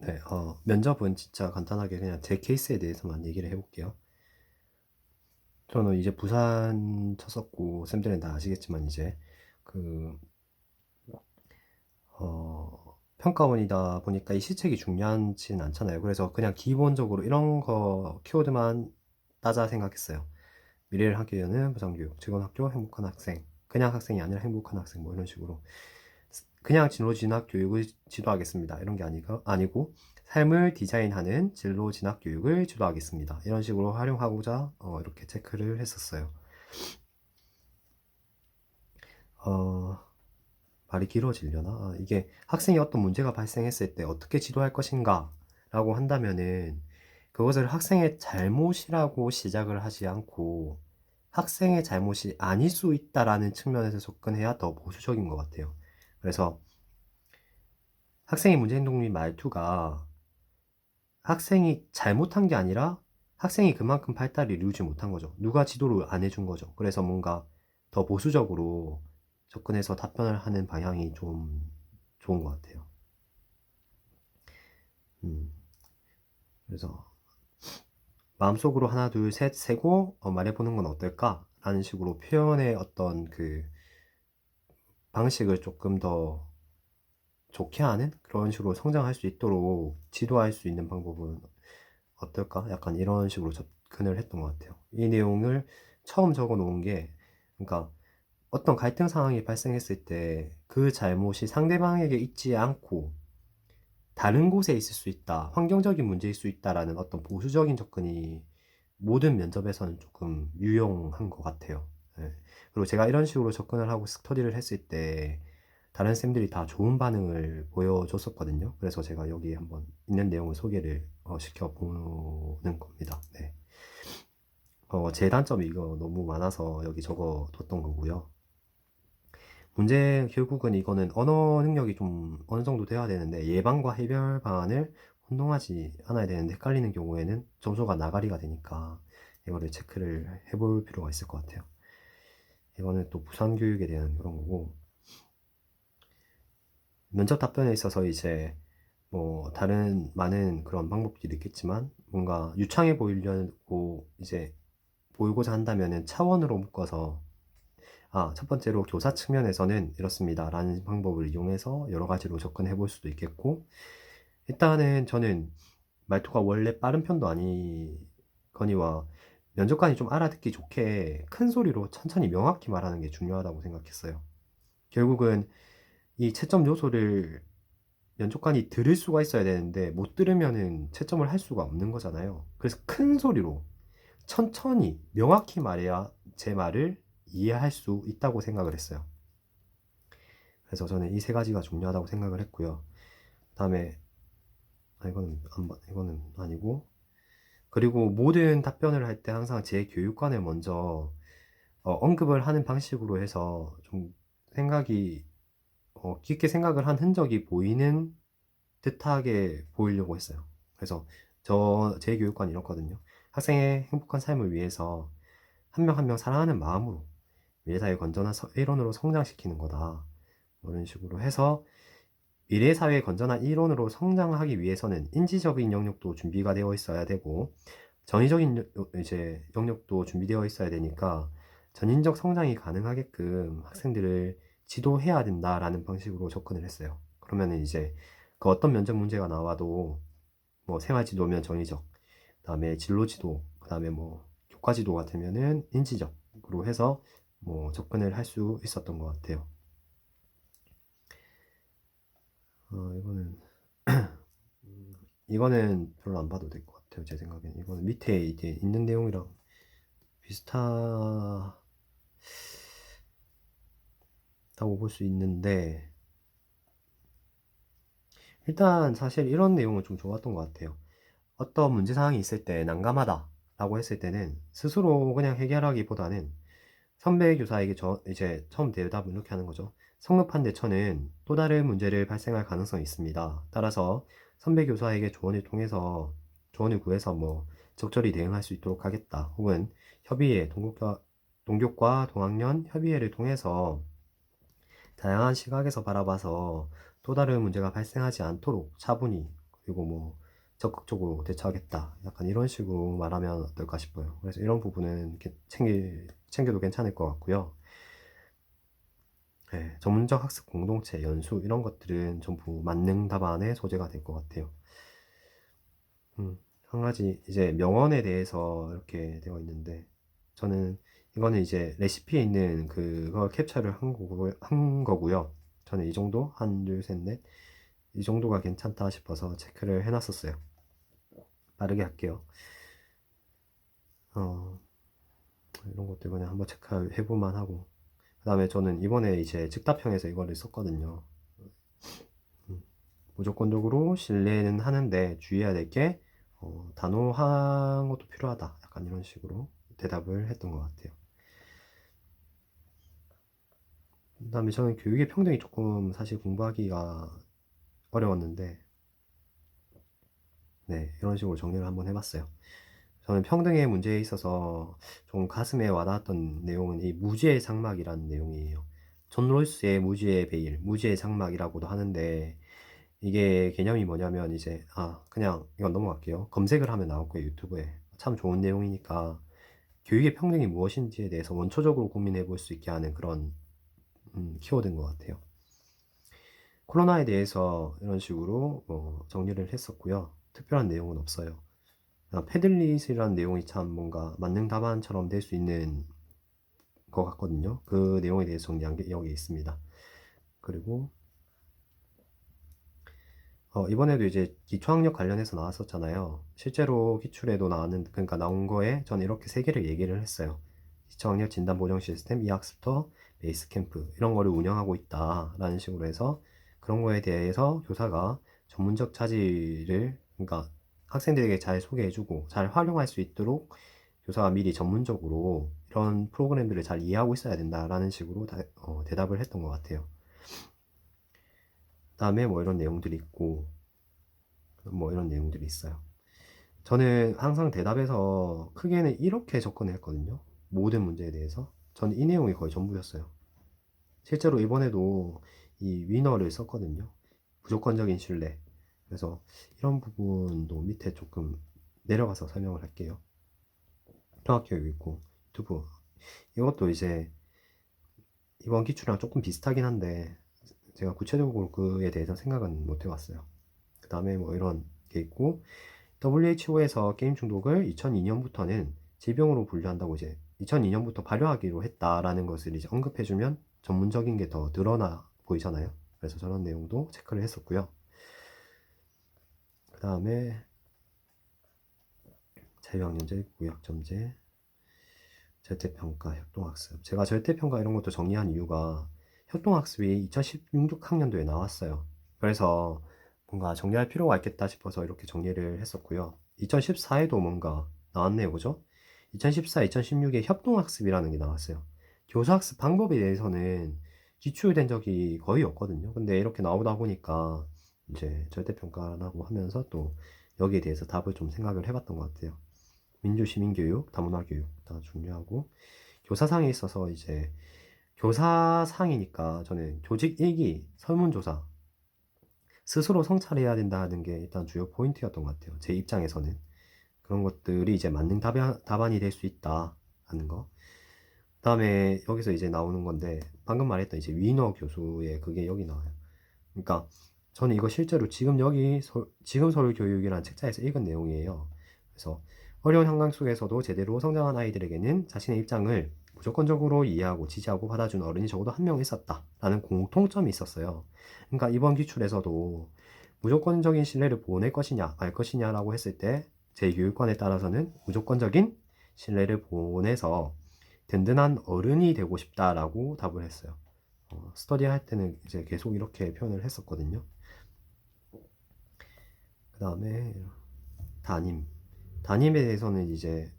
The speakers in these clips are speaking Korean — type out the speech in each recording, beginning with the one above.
네, 면접은 진짜 간단하게 그냥 제 케이스에 대해서만 얘기를 해볼게요. 저는 이제 부산 쳤었고, 쌤들은 다 아시겠지만, 이제, 그, 평가원이다 보니까 이 시책이 중요하진 않잖아요. 그래서 그냥 기본적으로 이런 거 키워드만 따자 생각했어요. 미래를 하기 위해는 무상교육, 직원학교, 행복한 학생. 그냥 학생이 아니라 행복한 학생, 뭐 이런 식으로. 그냥 진로 진학 교육을 지도하겠습니다. 이런 게 아니고 삶을 디자인하는 진로 진학 교육을 지도하겠습니다. 이런 식으로 활용하고자 이렇게 체크를 했었어요. 어, 말이 길어지려나? 이게 학생이 어떤 문제가 발생했을 때 어떻게 지도할 것인가 라고 한다면은 그것을 학생의 잘못이라고 시작을 하지 않고 학생의 잘못이 아닐 수 있다라는 측면에서 접근해야 더 보수적인 것 같아요. 그래서 학생의 문제 행동 및 말투가 학생이 잘못한 게 아니라 학생이 그만큼 발달을 이루지 못한 거죠. 누가 지도를 안 해준 거죠. 그래서 뭔가 더 보수적으로 접근해서 답변을 하는 방향이 좀 좋은 것 같아요. 음, 그래서 마음속으로 하나, 둘, 셋 세고 말해보는 건 어떨까? 라는 식으로 표현의 어떤 그 방식을 조금 더 좋게 하는 그런 식으로 성장할 수 있도록 지도할 수 있는 방법은 어떨까? 약간 이런 식으로 접근을 했던 것 같아요. 이 내용을 처음 적어 놓은 게, 그러니까 어떤 갈등 상황이 발생했을 때 그 잘못이 상대방에게 있지 않고 다른 곳에 있을 수 있다, 환경적인 문제일 수 있다라는 어떤 보수적인 접근이 모든 면접에서는 조금 유용한 것 같아요. 예. 그리고 제가 이런 식으로 접근을 하고 스터디를 했을 때 다른 쌤들이 다 좋은 반응을 보여줬었거든요. 그래서 제가 여기 한번 있는 내용을 소개를 시켜보는 겁니다. 네. 제 단점이 이거 너무 많아서 여기 적어뒀던 거고요. 문제 결국은 이거는 언어 능력이 좀 어느 정도 돼야 되는데 예방과 해결 방안을 혼동하지 않아야 되는데 헷갈리는 경우에는 점수가 나가리가 되니까 이거를 체크를 해볼 필요가 있을 것 같아요. 이거는 또 부산 교육에 대한 그런 거고 면접 답변에 있어서 이제 뭐 다른 많은 그런 방법들이 있겠지만 뭔가 유창해 보이려고 이제 보이고자 한다면은 차원으로 묶어서 첫 번째로 교사 측면에서는 이렇습니다. 라는 방법을 이용해서 여러 가지로 접근해 볼 수도 있겠고, 일단은 저는 말투가 원래 빠른 편도 아니거니와 면접관이 좀 알아듣기 좋게 큰 소리로 천천히 명확히 말하는 게 중요하다고 생각했어요. 결국은 이 채점 요소를 면접관이 들을 수가 있어야 되는데 못 들으면은 채점을 할 수가 없는 거잖아요. 그래서 큰 소리로 천천히 명확히 말해야 제 말을 이해할 수 있다고 생각을 했어요. 그래서 저는 이 세 가지가 중요하다고 생각을 했고요. 그다음에 이거는 아니고 그리고 모든 답변을 할 때 항상 제 교육관을 먼저 언급을 하는 방식으로 해서 좀 생각이 깊게 생각을 한 흔적이 보이는 듯하게 보이려고 했어요. 그래서 제 교육관이 이렇거든요. 학생의 행복한 삶을 위해서 한 명 한 명 사랑하는 마음으로 미래사회 건전한 일원으로 성장시키는 거다. 뭐 이런 식으로 해서 미래사회 건전한 일원으로 성장하기 위해서는 인지적인 영역도 준비가 되어 있어야 되고 전위적인 이제 영역도 준비되어 있어야 되니까 전인적 성장이 가능하게끔 학생들을 지도해야 된다라는 방식으로 접근을 했어요. 그러면은 이제 그 어떤 면접 문제가 나와도 뭐 생활지도면 전위적, 그다음에 진로지도, 그다음에 뭐 교과지도 같으면은 인지적으로 해서 뭐 접근을 할 수 있었던 것 같아요. 이거는 이거는 별로 안 봐도 될 것 같아요. 제 생각엔 이거는 밑에 이제 있는 내용이랑 비슷하다고 볼 수 있는데 일단 사실 이런 내용은 좀 좋았던 것 같아요. 어떤 문제 상황이 있을 때 난감하다 라고 했을 때는 스스로 그냥 해결하기보다는 선배 교사에게 이제 처음 대답을 이렇게 하는 거죠. 성급한 대처는 또 다른 문제를 발생할 가능성이 있습니다. 따라서 선배 교사에게 조언을 구해서 뭐 적절히 대응할 수 있도록 하겠다. 혹은 협의회, 동교과 동학년 협의회를 통해서 다양한 시각에서 바라봐서 또 다른 문제가 발생하지 않도록 차분히 그리고 뭐 적극적으로 대처하겠다. 약간 이런 식으로 말하면 어떨까 싶어요. 그래서 이런 부분은 챙겨도 괜찮을 것 같고요. 네, 전문적 학습 공동체, 연수 이런 것들은 전부 만능 답안의 소재가 될 것 같아요. 한 가지 이제 명언에 대해서 이렇게 되어 있는데 저는 이거는 이제 레시피에 있는 그걸 캡처를 한 거고요. 저는 이 정도 한, 둘, 셋, 넷 이 정도가 괜찮다 싶어서 체크를 해놨었어요. 빠르게 할게요. 어, 이런 것들 그냥 한번 체크해볼만 하고 그 다음에 저는 이번에 이제 즉답형에서 이거를 썼거든요. 무조건적으로 신뢰는 하는데 주의해야 될 게 단호한 것도 필요하다. 약간 이런 식으로 대답을 했던 것 같아요. 그 다음에 저는 교육의 평등이 조금 사실 공부하기가 어려웠는데 네, 이런 식으로 정리를 한번 해봤어요. 저는 평등의 문제에 있어서 좀 가슴에 와닿았던 내용은 이 무지의 장막이라는 내용이에요. 존 롤스의 무지의 베일, 무지의 장막이라고도 하는데 이게 개념이 뭐냐면 이제 그냥 이건 넘어갈게요. 검색을 하면 나올 거예요, 유튜브에. 참 좋은 내용이니까 교육의 평등이 무엇인지에 대해서 원초적으로 고민해 볼 수 있게 하는 그런 키워드인 것 같아요. 코로나에 대해서 이런 식으로 정리를 했었고요. 특별한 내용은 없어요. 패들릿이라는 내용이 참 뭔가 만능 답안처럼 될 수 있는 것 같거든요. 그 내용에 대해서 정리한 게 여기 있습니다. 그리고 이번에도 이제 기초학력 관련해서 나왔었잖아요. 실제로 기출에도 그러니까 나온 거에 저는 이렇게 세 개를 얘기를 했어요. 기초학력 진단 보정 시스템, 이학습터, 베이스 캠프 이런 거를 운영하고 있다라는 식으로 해서 그런 거에 대해서 교사가 전문적 자질을 그러니까 학생들에게 잘 소개해주고 잘 활용할 수 있도록 교사가 미리 전문적으로 이런 프로그램들을 잘 이해하고 있어야 된다라는 식으로 대답을 했던 것 같아요. 그다음에 뭐 이런 내용들이 있고 뭐 이런 내용들이 있어요. 저는 항상 대답에서 크게는 이렇게 접근을 했거든요. 모든 문제에 대해서. 저는 이 내용이 거의 전부였어요. 실제로 이번에도 이 위너를 썼거든요. 무조건적인 신뢰. 그래서 이런 부분도 밑에 조금 내려가서 설명을 할게요. 통합교육 있고 유튜브. 이것도 이제 이번 기출이랑 조금 비슷하긴 한데 제가 구체적으로 그에 대해서 생각은 못 해봤어요. 그 다음에 뭐 이런 게 있고 WHO에서 게임 중독을 2002년부터는 질병으로 분류한다고 이제 2002년부터 발효하기로 했다라는 것을 이제 언급해주면 전문적인 게 더 드러나 보이잖아요. 그래서 저런 내용도 체크를 했었고요. 그 다음에 자유학년제, 구역점제, 절대평가, 협동학습. 제가 절대평가 이런 것도 정리한 이유가 협동학습이 2016학년도에 나왔어요. 그래서 뭔가 정리할 필요가 있겠다 싶어서 이렇게 정리를 했었고요. 2014에도 뭔가 나왔네요, 그죠? 2014, 2016에 협동학습이라는 게 나왔어요. 교사학습 방법에 대해서는 기출된 적이 거의 없거든요. 근데 이렇게 나오다 보니까 이제 절대평가라고 하면서 또 여기에 대해서 답을 좀 생각을 해봤던 것 같아요. 민주 시민교육, 다문화 교육 다 중요하고 교사상에 있어서 이제 교사상이니까 저는 조직 일기, 설문조사 스스로 성찰해야 된다는 게 일단 주요 포인트였던 것 같아요. 제 입장에서는 그런 것들이 이제 만능 답안이 될 수 있다 하는 거. 그다음에 여기서 이제 나오는 건데 방금 말했던 이제 위너 교수의 그게 여기 나와요. 그러니까 저는 이거 실제로 지금 서울 교육이라는 책자에서 읽은 내용이에요. 그래서 어려운 환경 속에서도 제대로 성장한 아이들에게는 자신의 입장을 무조건적으로 이해하고 지지하고 받아준 어른이 적어도 한 명 있었다라는 공통점이 있었어요. 그러니까 이번 기출에서도 무조건적인 신뢰를 보낼 것이냐 말 것이냐라고 했을 때 제 교육관에 따라서는 무조건적인 신뢰를 보내서 든든한 어른이 되고 싶다라고 답을 했어요. 스터디 할 때는 이제 계속 이렇게 표현을 했었거든요. 그 다음에 담임. 담임에 대해서는 이제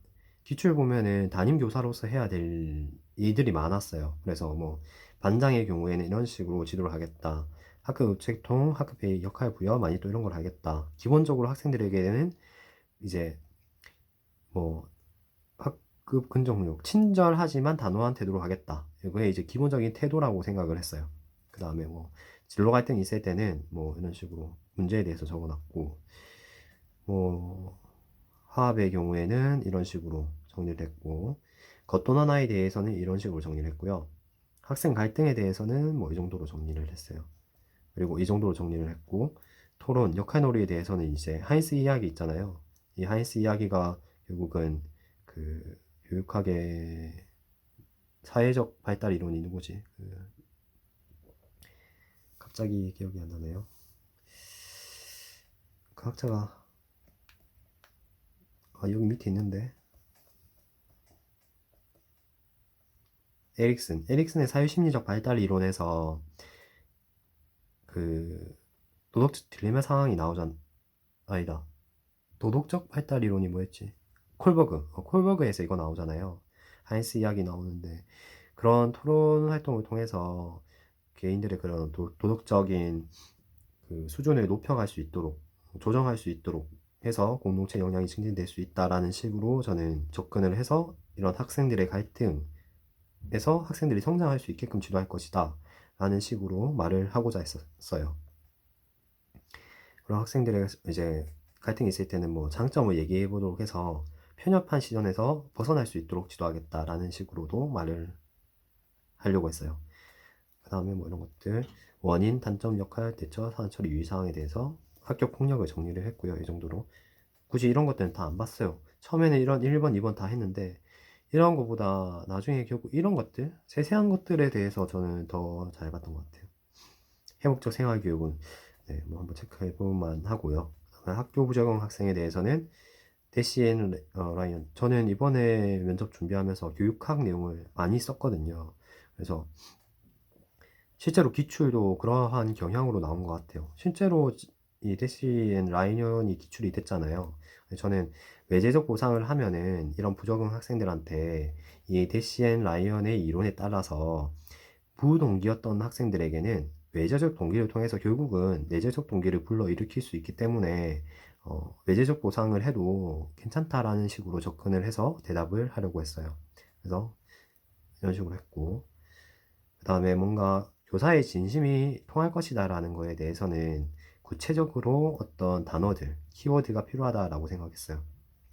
기출 보면은 담임 교사로서 해야 될 일들이 많았어요. 그래서 뭐 반장의 경우에는 이런 식으로 지도를 하겠다. 학급 의책통, 학급회의 역할 부여, 많이 또 이런 걸 하겠다. 기본적으로 학생들에게는 이제 뭐 학급 근정력, 친절하지만 단호한 태도로 하겠다. 이거에 이제 기본적인 태도라고 생각을 했어요. 그 다음에 뭐 진로 갈등이 있을 때는 뭐 이런 식으로 문제에 대해서 적어놨고, 뭐 화합의 경우에는 이런 식으로 정리를 했고, 겉도난화에 대해서는 이런 식으로 정리를 했고요. 학생 갈등에 대해서는 뭐 이 정도로 정리를 했어요. 그리고 이 정도로 정리를 했고, 토론, 역할놀이에 대해서는 이제 하인스 이야기 있잖아요. 이 하인스 이야기가 결국은 그 교육학의 사회적 발달 이론이 누구지? 갑자기 기억이 안 나네요. 그 학자가 여기 밑에 있는데, 에릭슨의 사회심리적 발달 이론에서 그 도덕적 딜레마 상황이 나오잖아. 아니다. 도덕적 발달 이론이 뭐였지? 콜버그에서 이거 나오잖아요. 하인스 이야기 나오는데, 그런 토론 활동을 통해서 개인들의 그런 도덕적인 그 수준을 높여갈 수 있도록, 조정할 수 있도록 해서 공동체 역량이 증진될 수 있다라는 식으로 저는 접근을 해서 이런 학생들의 갈등에서 학생들이 성장할 수 있게끔 지도할 것이다 라는 식으로 말을 하고자 했었어요. 그런 학생들의 이제 갈등이 있을 때는 뭐 장점을 얘기해 보도록 해서 편협한 시선에서 벗어날 수 있도록 지도하겠다라는 식으로도 말을 하려고 했어요. 그 다음에 뭐 이런 것들, 원인, 단점, 역할, 대처, 사안 처리, 유의 사항에 대해서 학교 폭력을 정리를 했고요. 이 정도로. 굳이 이런 것들은 다 안 봤어요. 처음에는 이런 1번, 2번 다 했는데 이런 것보다 나중에 결국 이런 것들, 세세한 것들에 대해서 저는 더 잘 봤던 것 같아요. 해목적 생활교육은 네, 뭐 한번 체크해 볼만 하고요. 학교 부적응 학생에 대해서는 대시앤 라이언. 저는 이번에 면접 준비하면서 교육학 내용을 많이 썼거든요. 그래서 실제로 기출도 그러한 경향으로 나온 것 같아요. 실제로 이 대시앤 라이언이 기출이 됐잖아요. 저는 외제적 보상을 하면은 이런 부적응 학생들한테 이 대시앤 라이언의 이론에 따라서 부동기였던 학생들에게는 외제적 동기를 통해서 결국은 내재적 동기를 불러일으킬 수 있기 때문에 외제적 보상을 해도 괜찮다라는 식으로 접근을 해서 대답을 하려고 했어요. 그래서 이런 식으로 했고, 그 다음에 뭔가 교사의 진심이 통할 것이다 라는 거에 대해서는 구체적으로 어떤 단어들, 키워드가 필요하다라고 생각했어요.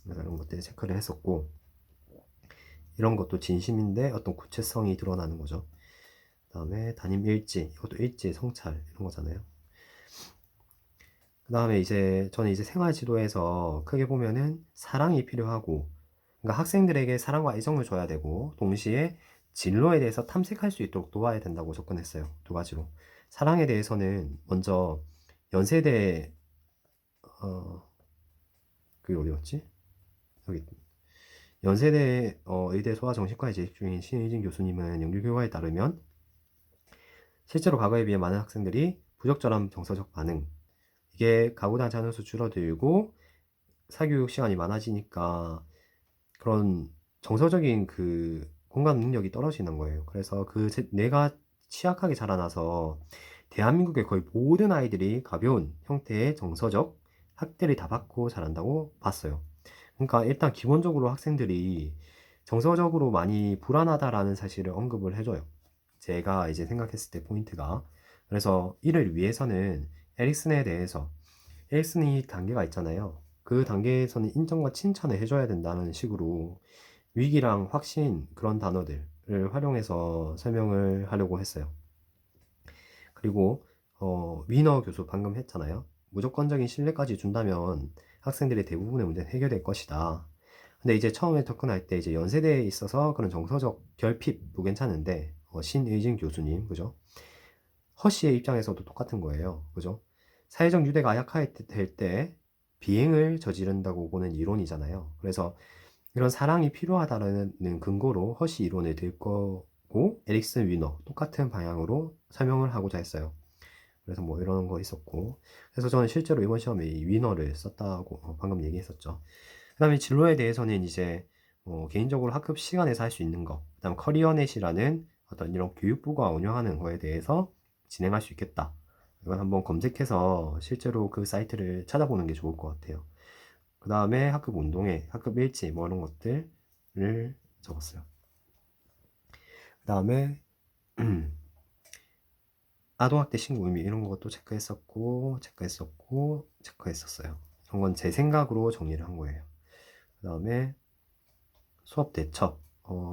그래서 이런 것들 체크를 했었고, 이런 것도 진심인데 어떤 구체성이 드러나는 거죠. 그 다음에 담임 일지, 이것도 일지, 성찰 이런 거잖아요. 그 다음에 이제 저는 이제 생활 지도에서 크게 보면은 사랑이 필요하고, 그러니까 학생들에게 사랑과 애정을 줘야 되고 동시에 진로에 대해서 탐색할 수 있도록 도와야 된다고 접근했어요. 두 가지로. 사랑에 대해서는 먼저 연세대 그게 어디였지? 여기 연세대 의대 소아정신과에 재직 중인 신의진 교수님은 연구 결과에 따르면 실제로 과거에 비해 많은 학생들이 부적절한 정서적 반응, 이게 가구당 자녀수 줄어들고 사교육 시간이 많아지니까 그런 정서적인 그 공감 능력이 떨어지는 거예요. 그래서 내가 취약하게 자라나서 대한민국의 거의 모든 아이들이 가벼운 형태의 정서적 학대를 다 받고 자란다고 봤어요. 그러니까 일단 기본적으로 학생들이 정서적으로 많이 불안하다라는 사실을 언급을 해줘요. 제가 이제 생각했을 때 포인트가. 그래서 이를 위해서는 에릭슨에 대해서 에릭슨이 단계가 있잖아요. 그 단계에서는 인정과 칭찬을 해줘야 된다는 식으로 위기랑 확신 그런 단어들을 활용해서 설명을 하려고 했어요. 그리고 위너 교수 방금 했잖아요. 무조건적인 신뢰까지 준다면 학생들의 대부분의 문제는 해결될 것이다. 근데 이제 처음에 접근할 때 이제 연세대에 있어서 그런 정서적 결핍도 괜찮은데 신의진 교수님 그죠? 허씨의 입장에서도 똑같은 거예요. 그죠? 사회적 유대가 약화될 때 비행을 저지른다고 보는 이론이잖아요. 그래서 이런 사랑이 필요하다는 근거로 허쉬 이론을 들 거고 에릭슨 위너 똑같은 방향으로 설명을 하고자 했어요. 그래서 뭐 이런 거 있었고 그래서 저는 실제로 이번 시험에 이 위너를 썼다고 방금 얘기했었죠. 그 다음에 진로에 대해서는 이제 개인적으로 학급 시간에서 할 수 있는 거, 그 다음 커리어넷이라는 어떤 이런 교육부가 운영하는 거에 대해서 진행할 수 있겠다. 이건 한번 검색해서 실제로 그 사이트를 찾아보는 게 좋을 것 같아요. 그 다음에 학급 운동회, 학급 일지 뭐 이런 것들을 적었어요. 그 다음에 아동학대 신고 의미 이런 것도 체크했었어요. 이런 건 제 생각으로 정리를 한 거예요. 그 다음에 수업 대처.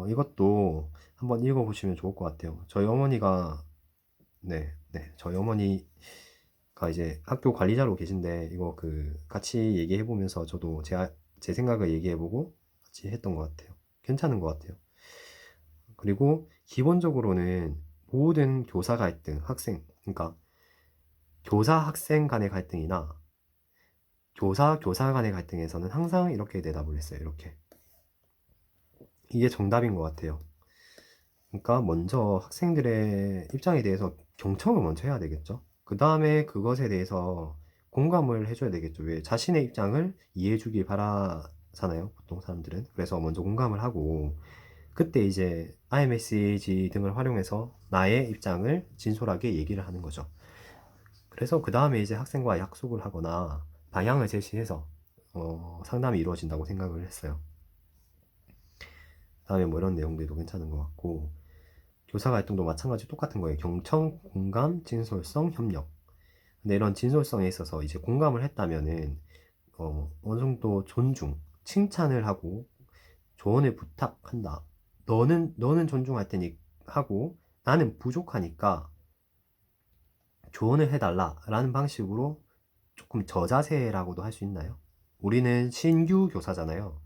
이것도 한번 읽어보시면 좋을 것 같아요. 저희 어머니가, 저희 어머니가 이제 학교 관리자로 계신데, 이거 같이 얘기해보면서 저도 제 생각을 얘기해보고 같이 했던 것 같아요. 괜찮은 것 같아요. 그리고 기본적으로는 모든 교사 갈등, 그러니까 교사 학생 간의 갈등이나 교사 간의 갈등에서는 항상 이렇게 대답을 했어요. 이렇게. 이게 정답인 것 같아요. 그러니까 먼저 학생들의 입장에 대해서 경청을 먼저 해야 되겠죠. 그 다음에 그것에 대해서 공감을 해줘야 되겠죠. 왜 자신의 입장을 이해해 주길 바라잖아요. 보통 사람들은. 그래서 먼저 공감을 하고 그때 이제 iMessage 등을 활용해서 나의 입장을 진솔하게 얘기를 하는 거죠. 그래서 그 다음에 이제 학생과 약속을 하거나 방향을 제시해서 상담이 이루어진다고 생각을 했어요. 다음에 뭐 이런 내용들도 괜찮은 것 같고 교사 갈등도 마찬가지 똑같은 거예요. 경청, 공감, 진솔성, 협력. 근데 이런 진솔성에 있어서 이제 공감을 했다면은 어느 정도 존중, 칭찬을 하고 조언을 부탁한다. 너는 존중할 테니 하고 나는 부족하니까 조언을 해달라라는 방식으로 조금 저자세라고도 할 수 있나요? 우리는 신규 교사잖아요.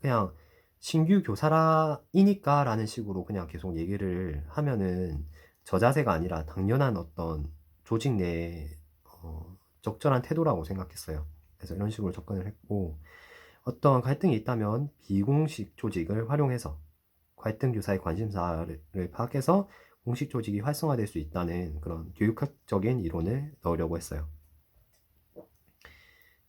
그냥 신규 교사라이니까 라는 식으로 그냥 계속 얘기를 하면은 저자세가 아니라 당연한 어떤 조직 내에 적절한 태도라고 생각했어요. 그래서 이런 식으로 접근을 했고 어떤 갈등이 있다면 비공식 조직을 활용해서 갈등 교사의 관심사를 파악해서 공식 조직이 활성화될 수 있다는 그런 교육학적인 이론을 넣으려고 했어요.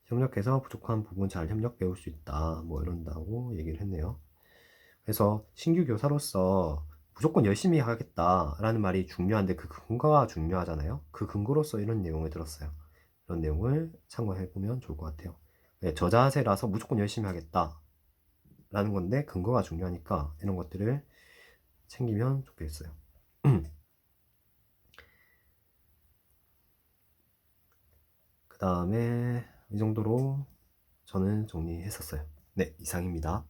협력해서 부족한 부분 잘 협력 배울 수 있다. 뭐 이런다고 얘기를 했네요. 그래서 신규 교사로서 무조건 열심히 하겠다라는 말이 중요한데 그 근거가 중요하잖아요. 그 근거로서 이런 내용을 들었어요. 이런 내용을 참고해 보면 좋을 것 같아요. 저자세라서 무조건 열심히 하겠다라는 건데 근거가 중요하니까 이런 것들을 챙기면 좋겠어요. 그 다음에 이 정도로 저는 정리했었어요. 네, 이상입니다.